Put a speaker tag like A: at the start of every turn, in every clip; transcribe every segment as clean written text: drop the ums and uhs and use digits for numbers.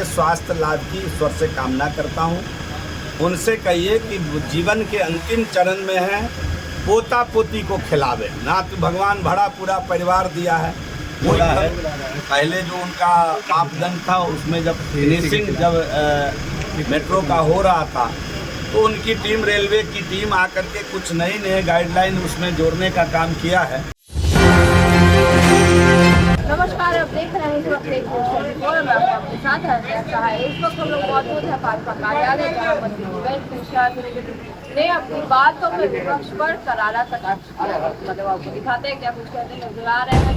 A: उनके स्वास्थ्य लाभ की ईश्वर से कामना करता हूँ। उनसे कहिए कि जीवन के अंतिम चरण में है, पोता पोती को खिलावे ना। तो भगवान भरा पूरा परिवार दिया है, पूरा है। पहले जो उनका मापदंड था उसमें जब फिनिशिंग मेट्रो का हो रहा था तो उनकी टीम, रेलवे की टीम आकर के कुछ नई गाइडलाइन उसमें जोड़ने का काम किया है।
B: नमस्कार, आप देख रहे हैं इस वक्त एक मैं आपके साथ है। इस वक्त हम लोग मौजूद है भाजपा कार्यालय, जहाँ पर दिव्यांग निषाद ने अपनी बातों में विपक्ष पर करारा कटाक्ष किया। मतलब आपको दिखाते हैं क्या कुछ कहते नजर आ रहे हैं।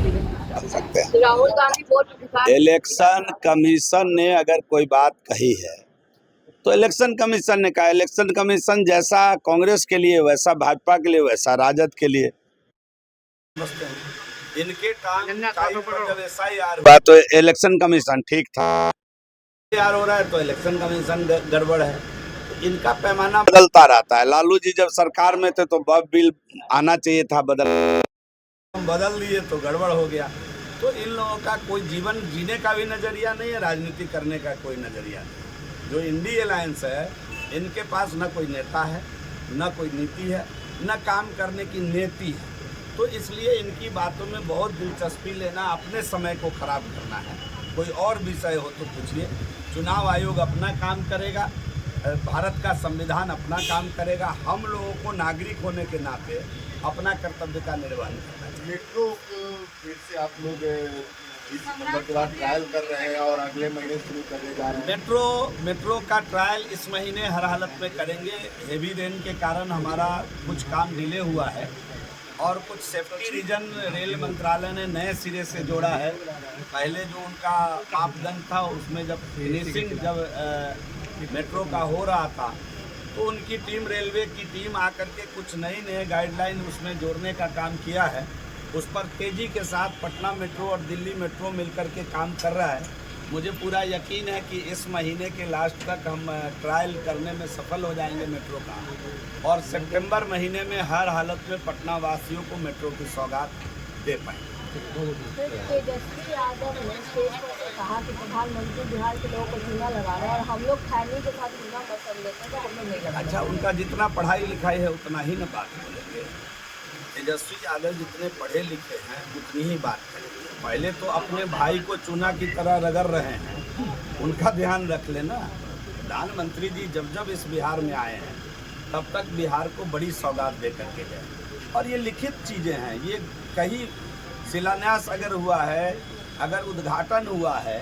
B: राहुल गांधी बोल,
A: इलेक्शन कमीशन ने अगर कोई बात कही है तो इलेक्शन कमीशन ने कहा। इलेक्शन कमीशन जैसा कांग्रेस के लिए वैसा भाजपा के लिए वैसा राजद के लिए। इनके जब SIR हुआ तो इलेक्शन कमीशन ठीक था, SIR हो रहा है तो इलेक्शन कमीशन गड़बड़ है। इनका पैमाना बदलता रहता है। लालू जी जब सरकार में थे तो बिल आना चाहिए था, बदल दिए तो गड़बड़ हो गया। तो इन लोगों का कोई जीवन जीने का भी नजरिया नहीं है, राजनीति करने का कोई नजरिया नहीं। जो इंडी अलायंस है, इनके पास न कोई नेता है, न कोई नीति है, न काम करने की नीति है। तो इसलिए इनकी बातों में बहुत दिलचस्पी लेना, अपने समय को खराब करना है। कोई और विषय हो तो पूछिए। चुनाव आयोग अपना काम करेगा, भारत का संविधान अपना काम करेगा। हम लोगों को नागरिक होने के नाते अपना कर्तव्य का निर्वहन करना चाहिए।
C: मेट्रो फिर से आप लोग 20 नवंबर के बाद ट्रायल कर रहे हैं और अगले महीने शुरू करने जा रहे हैं।
A: मेट्रो का ट्रायल इस महीने हर हालत में करेंगे। हेवी रेन के कारण हमारा कुछ काम डिले हुआ है और कुछ सेफ्टी रीजन रेल मंत्रालय ने नए सिरे से जोड़ा है। पहले जो उनका मापदंड था उसमें जब फिनिशिंग मेट्रो का हो रहा था तो उनकी टीम, रेलवे की टीम आकर के कुछ नई गाइडलाइन उसमें जोड़ने का काम किया है। उस पर तेज़ी के साथ पटना मेट्रो और दिल्ली मेट्रो मिलकर के काम कर रहा है। मुझे पूरा यकीन है कि इस महीने के लास्ट तक हम ट्रायल करने में सफल हो जाएंगे मेट्रो का, और सितंबर महीने में हर हालत में पटना वासियों को मेट्रो की सौगात दे पाएंगे।
B: तेजस्वी यादव ने स्टेज पर कहा कि प्रधानमंत्री बिहार के लोगों को चूना लगा रहे हैं और हम लोग खैनी के साथ चूना पसंद लेते हैं, तो हम लोग नहीं लगाते।
A: अच्छा, उनका जितना पढ़ाई लिखाई है उतना ही न बात बोलेंगे। तेजस्वी यादव जितने पढ़े लिखे हैं उतनी ही बात करेंगे। पहले तो अपने भाई को चूना की तरह रगड़ रहे हैं, उनका ध्यान रख लेना। प्रधानमंत्री जी जब इस बिहार में आए हैं तब तक बिहार को बड़ी सौगात दे करके गए, और ये लिखित चीज़ें हैं। ये कहीं शिलान्यास अगर हुआ है, अगर उद्घाटन हुआ है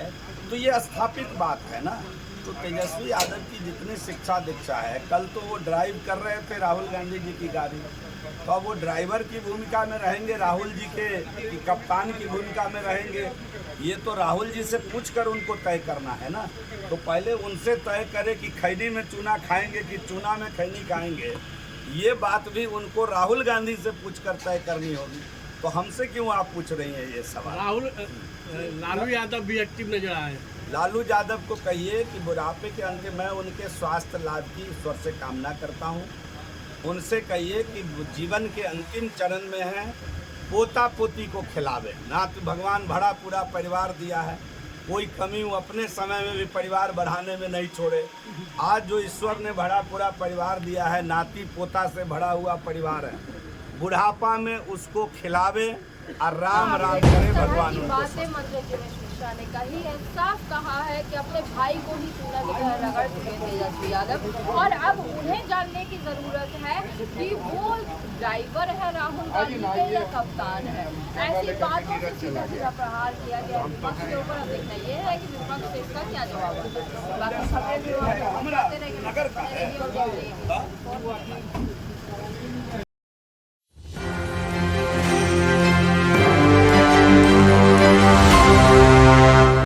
A: तो ये स्थापित बात है ना। तो तेजस्वी यादव की जितनी शिक्षा दीक्षा है, कल तो वो ड्राइव कर रहे थे राहुल गांधी जी की गाड़ी, तो अब वो ड्राइवर की भूमिका में रहेंगे, राहुल जी के कप्तान की भूमिका में रहेंगे। ये तो राहुल जी से पूछकर उनको तय करना है ना। तो पहले उनसे तय करें कि खैनी में चूना खाएंगे कि चूना में खैनी खाएंगे। ये बात भी उनको राहुल गांधी से पूछकर तय करनी होगी। तो हमसे क्यों आप पूछ रही हैं ये सवाल?
D: लालू यादव भी एक्टिव नजर आए।
A: लालू यादव को कहिए कि बुढ़ापे के अंत मैं उनके स्वास्थ्य लाभ की ईश्वर से कामना करता हूँ। उनसे कहिए कि जीवन के अंतिम चरण में है, पोता पोती को खिलावे ना। तो भगवान भरा पूरा परिवार दिया है, कोई कमी वो अपने समय में भी परिवार बढ़ाने में नहीं छोड़े। आज जो ईश्वर ने भरा पूरा परिवार दिया है, नाती पोता से भरा हुआ परिवार है, बुढ़ापा में उसको खिलावे और राम राम करे भगवान।
B: बातें मंत्री दिनेश मिश्रा ने कही है, साफ कहा है कि अपने भाई को ही चूना की तरह रगड़ चुके तेजस्वी यादव, और अब उन्हें जानने की जरूरत है कि वो ड्राइवर है राहुल गांधी के या कप्तान है। ऐसी बातों से सीधा सीधा प्रहार किया गया विपक्ष के ऊपर। अब देखना ये है कि विपक्ष से इसका क्या जवाब है। बाकी खबरें भी